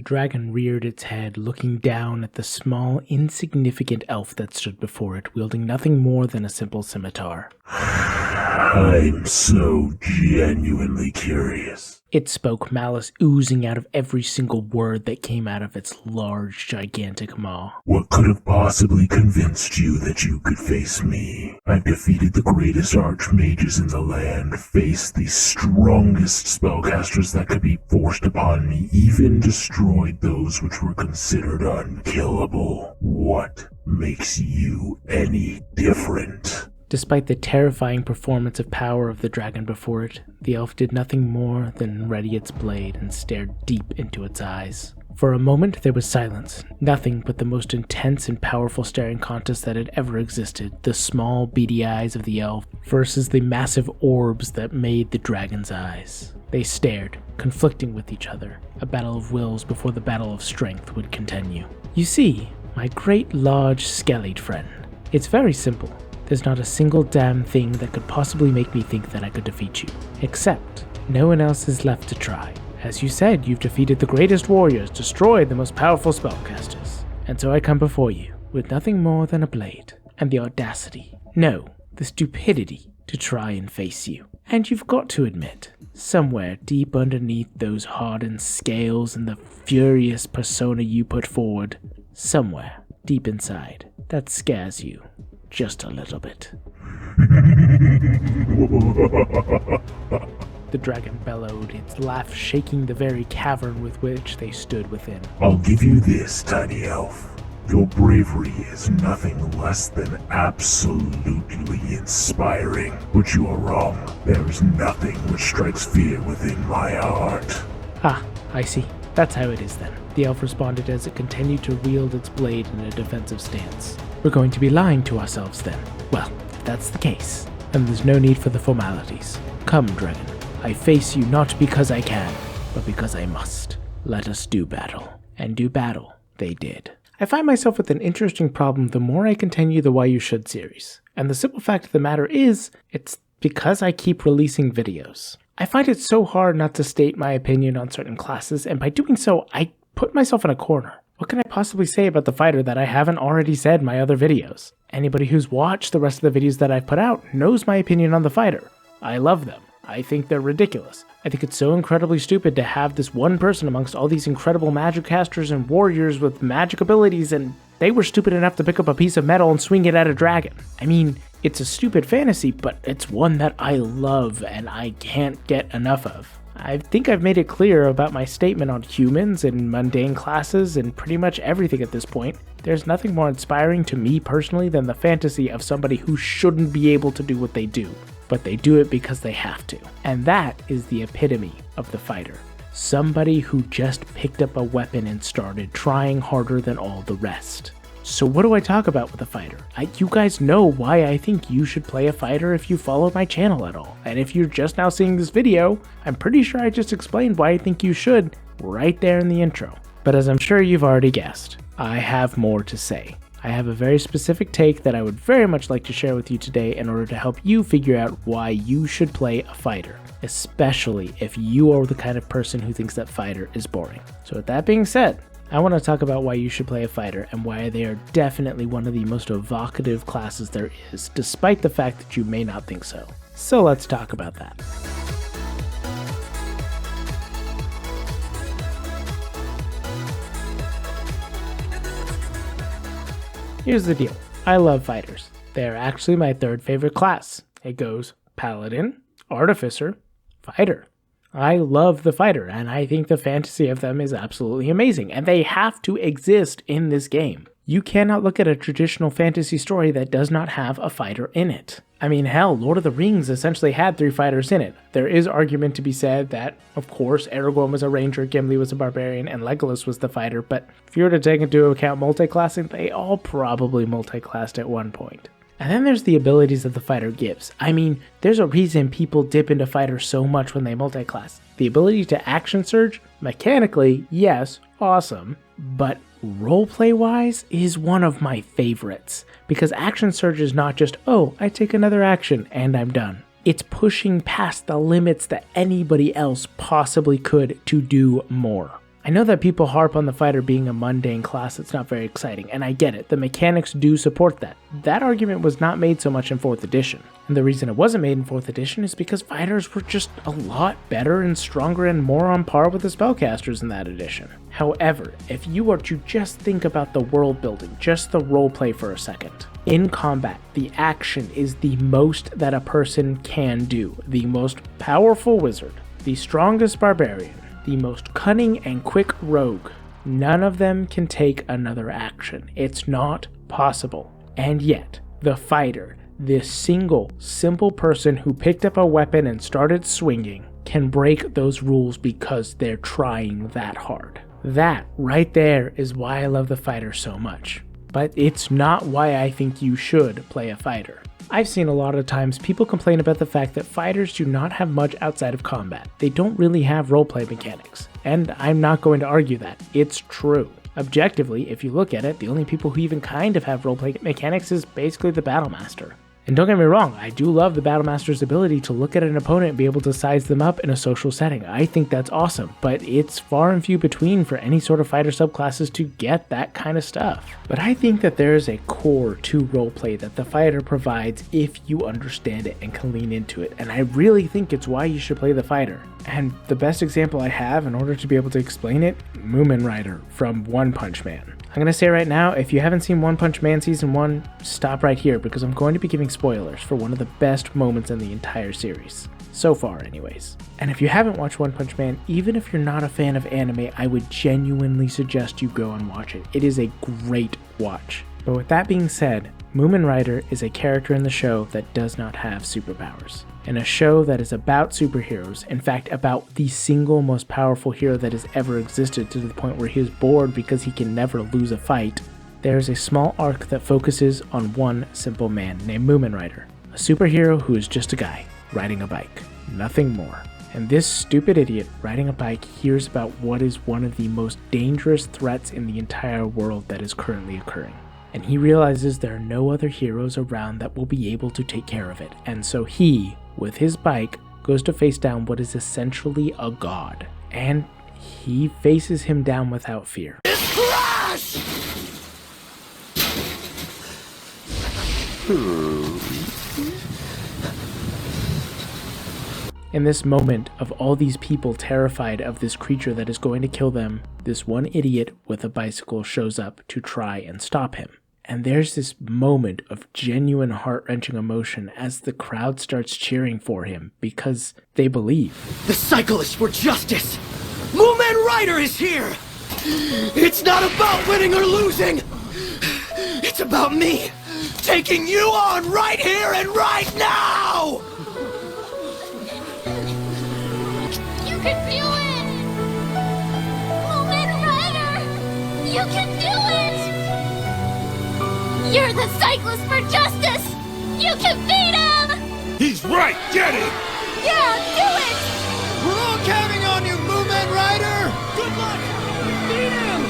The dragon reared its head, looking down at the small, insignificant elf that stood before it, wielding nothing more than a simple scimitar. I'm so genuinely curious. It spoke, malice oozing out of every single word that came out of its large, gigantic maw. What could have possibly convinced you that you could face me? I've defeated the greatest archmages in the land, faced the strongest spellcasters that could be forced upon me, even destroyed those which were considered unkillable. What makes you any different? Despite the terrifying performance of power of the dragon before it, the elf did nothing more than ready its blade and stared deep into its eyes. For a moment there was silence, nothing but the most intense and powerful staring contest that had ever existed, the small beady eyes of the elf versus the massive orbs that made the dragon's eyes. They stared, conflicting with each other, a battle of wills before the battle of strength would continue. You see, my great large skellied friend, it's very simple. There's not a single damn thing that could possibly make me think that I could defeat you. Except, no one else is left to try. As you said, you've defeated the greatest warriors, destroyed the most powerful spellcasters. And so I come before you, with nothing more than a blade, and the audacity, no, the stupidity, to try and face you. And you've got to admit, somewhere deep underneath those hardened scales and the furious persona you put forward, somewhere deep inside, that scares you. Just a little bit. The dragon bellowed, its laugh shaking the very cavern with which they stood within. I'll give you this, tiny elf. Your bravery is nothing less than absolutely inspiring. But you are wrong. There is nothing which strikes fear within my heart. Ah, I see. That's how it is then. The elf responded as it continued to wield its blade in a defensive stance. We're going to be lying to ourselves then. Well, if that's the case, then there's no need for the formalities. Come, dragon. I face you not because I can, but because I must. Let us do battle. And do battle they did. I find myself with an interesting problem the more I continue the Why You Should series. And the simple fact of the matter is, it's because I keep releasing videos. I find it so hard not to state my opinion on certain classes, and by doing so, I put myself in a corner. What can I possibly say about the fighter that I haven't already said in my other videos? Anybody who's watched the rest of the videos that I've put out knows my opinion on the fighter. I love them. I think they're ridiculous. I think it's so incredibly stupid to have this one person amongst all these incredible magic casters and warriors with magic abilities, and they were stupid enough to pick up a piece of metal and swing it at a dragon. I mean, it's a stupid fantasy, but it's one that I love and I can't get enough of. I think I've made it clear about my statement on humans and mundane classes and pretty much everything at this point. There's nothing more inspiring to me personally than the fantasy of somebody who shouldn't be able to do what they do, but they do it because they have to. And that is the epitome of the fighter. Somebody who just picked up a weapon and started trying harder than all the rest. So what do I talk about with a fighter? You guys know why I think you should play a fighter if you follow my channel at all. And if you're just now seeing this video, I'm pretty sure I just explained why I think you should right there in the intro. But as I'm sure you've already guessed, I have more to say. I have a very specific take that I would very much like to share with you today in order to help you figure out why you should play a fighter, especially if you are the kind of person who thinks that fighter is boring. So with that being said, I want to talk about why you should play a fighter and why they are definitely one of the most evocative classes there is, despite the fact that you may not think so. So let's talk about that. Here's the deal. I love fighters. They are actually my third favorite class. It goes Paladin, Artificer, Fighter. I love the fighter, and I think the fantasy of them is absolutely amazing, and they have to exist in this game. You cannot look at a traditional fantasy story that does not have a fighter in it. I mean, hell, Lord of the Rings essentially had 3 fighters in it. There is argument to be said that, of course, Aragorn was a ranger, Gimli was a barbarian, and Legolas was the fighter, but if you were to take into account multi-classing, they all probably multi-classed at one point. And then there's the abilities that the fighter gives. I mean, there's a reason people dip into fighters so much when they multi-class. The ability to action surge, mechanically, yes, awesome, but roleplay-wise is one of my favorites. Because action surge is not just, oh, I take another action and I'm done. It's pushing past the limits that anybody else possibly could to do more. I know that people harp on the fighter being a mundane class that's not very exciting, and I get it, the mechanics do support that. That argument was not made so much in 4th edition, and the reason it wasn't made in 4th edition is because fighters were just a lot better and stronger and more on par with the spellcasters in that edition. However, if you were to just think about the world building, just the roleplay for a second, in combat, the action is the most that a person can do. The most powerful wizard, the strongest barbarian, the most cunning and quick rogue. None of them can take another action. It's not possible. And yet, the fighter, this single, simple person who picked up a weapon and started swinging, can break those rules because they're trying that hard. That right there is why I love the fighter so much. But it's not why I think you should play a fighter. I've seen a lot of times people complain about the fact that fighters do not have much outside of combat. They don't really have roleplay mechanics. And I'm not going to argue that. It's true. Objectively, if you look at it, the only people who even kind of have roleplay mechanics is basically the Battlemaster. And don't get me wrong, I do love the Battlemaster's ability to look at an opponent and be able to size them up in a social setting. I think that's awesome, but it's far and few between for any sort of fighter subclasses to get that kind of stuff. But I think that there is a core to roleplay that the fighter provides if you understand it and can lean into it, and I really think it's why you should play the fighter. And the best example I have in order to be able to explain it, Moomin Rider from One Punch Man. I'm going to say right now, if you haven't seen One Punch Man Season 1, stop right here because I'm going to be giving spoilers for one of the best moments in the entire series. So far, anyways. And if you haven't watched One Punch Man, even if you're not a fan of anime, I would genuinely suggest you go and watch it. It is a great watch. But with that being said, Moomin Rider is a character in the show that does not have superpowers. In a show that is about superheroes, in fact about the single most powerful hero that has ever existed to the point where he is bored because he can never lose a fight, there is a small arc that focuses on one simple man named Moomin Rider, a superhero who is just a guy riding a bike, nothing more. And this stupid idiot riding a bike hears about what is one of the most dangerous threats in the entire world that is currently occurring. And he realizes there are no other heroes around that will be able to take care of it. And so he, with his bike, goes to face down what is essentially a god. And he faces him down without fear. Crash! In this moment of all these people terrified of this creature that is going to kill them, this one idiot with a bicycle shows up to try and stop him. And there's this moment of genuine heart-wrenching emotion as the crowd starts cheering for him because they believe. The cyclist for justice! Moomin Rider is here! It's not about winning or losing! It's about me taking you on right here and right now! You can do it! Moomin Rider! You can do it! You're the cyclist for justice! You can beat him! He's right! Get it! Yeah, do it! We're all counting on you, Moomin Rider! Good luck! Beat him!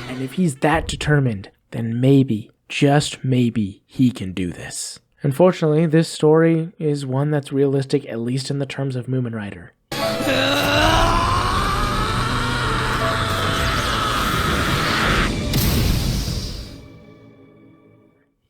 And if he's that determined, then maybe, just maybe, he can do this. Unfortunately, this story is one that's realistic, at least in the terms of Moomin Rider.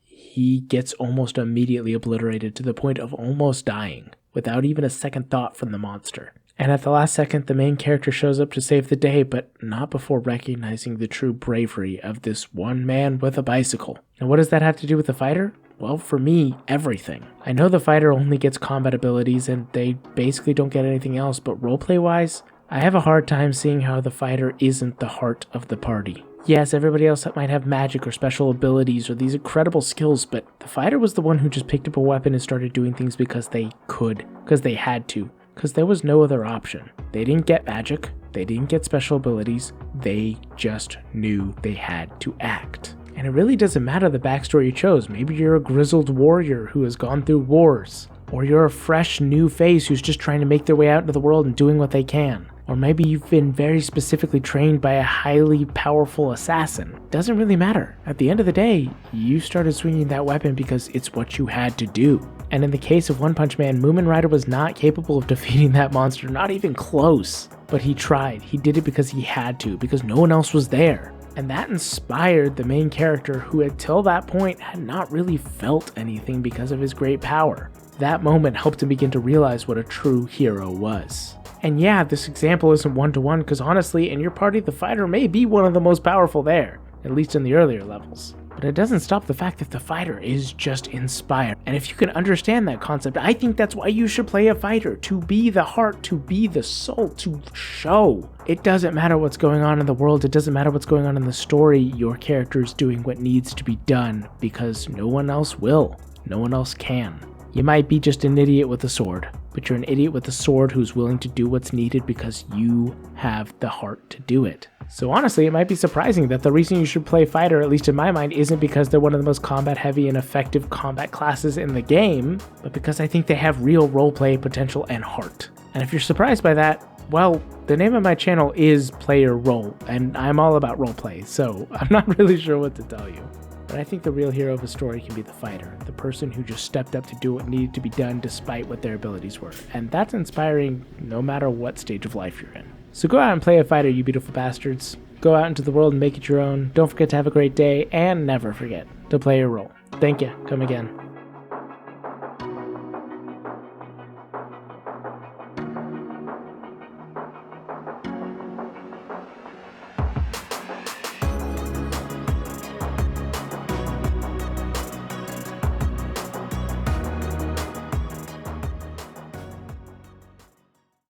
He gets almost immediately obliterated to the point of almost dying, without even a second thought from the monster. And at the last second, the main character shows up to save the day, but not before recognizing the true bravery of this one man with a bicycle. And what does that have to do with the fighter? Well, for me, everything. I know the fighter only gets combat abilities and they basically don't get anything else, but roleplay-wise, I have a hard time seeing how the fighter isn't the heart of the party. Yes, everybody else might have magic or special abilities or these incredible skills, but the fighter was the one who just picked up a weapon and started doing things because they could, because they had to, because there was no other option. They didn't get magic, they didn't get special abilities, they just knew they had to act. And it really doesn't matter the backstory you chose. Maybe you're a grizzled warrior who has gone through wars, or you're a fresh new face who's just trying to make their way out into the world and doing what they can. Or maybe you've been very specifically trained by a highly powerful assassin. Doesn't really matter. At the end of the day, you started swinging that weapon because it's what you had to do. And in the case of One Punch Man, Moomin Rider was not capable of defeating that monster, not even close. but he tried. He did it because he had to, because no one else was there. And that inspired the main character, who until that point had not really felt anything because of his great power. That moment helped him begin to realize what a true hero was. And yeah, this example isn't one-to-one, because honestly, in your party, the fighter may be one of the most powerful there, at least in the earlier levels. But it doesn't stop the fact that the fighter is just inspired. And if you can understand that concept, I think that's why you should play a fighter. To be the heart, to be the soul, to show. It doesn't matter what's going on in the world, it doesn't matter what's going on in the story, your character's doing what needs to be done, because no one else will. No one else can. You might be just an idiot with a sword, but you're an idiot with a sword who's willing to do what's needed because you have the heart to do it. So honestly, it might be surprising that the reason you should play fighter, at least in my mind, isn't because they're one of the most combat heavy and effective combat classes in the game, but because I think they have real roleplay potential and heart. And if you're surprised by that, well, the name of my channel is Player Role, and I'm all about roleplay, so I'm not really sure what to tell you. But I think the real hero of a story can be the fighter, the person who just stepped up to do what needed to be done despite what their abilities were. And that's inspiring no matter what stage of life you're in. So go out and play a fighter, you beautiful bastards. Go out into the world and make it your own. Don't forget to have a great day, and never forget to play your role. Thank you. Come again.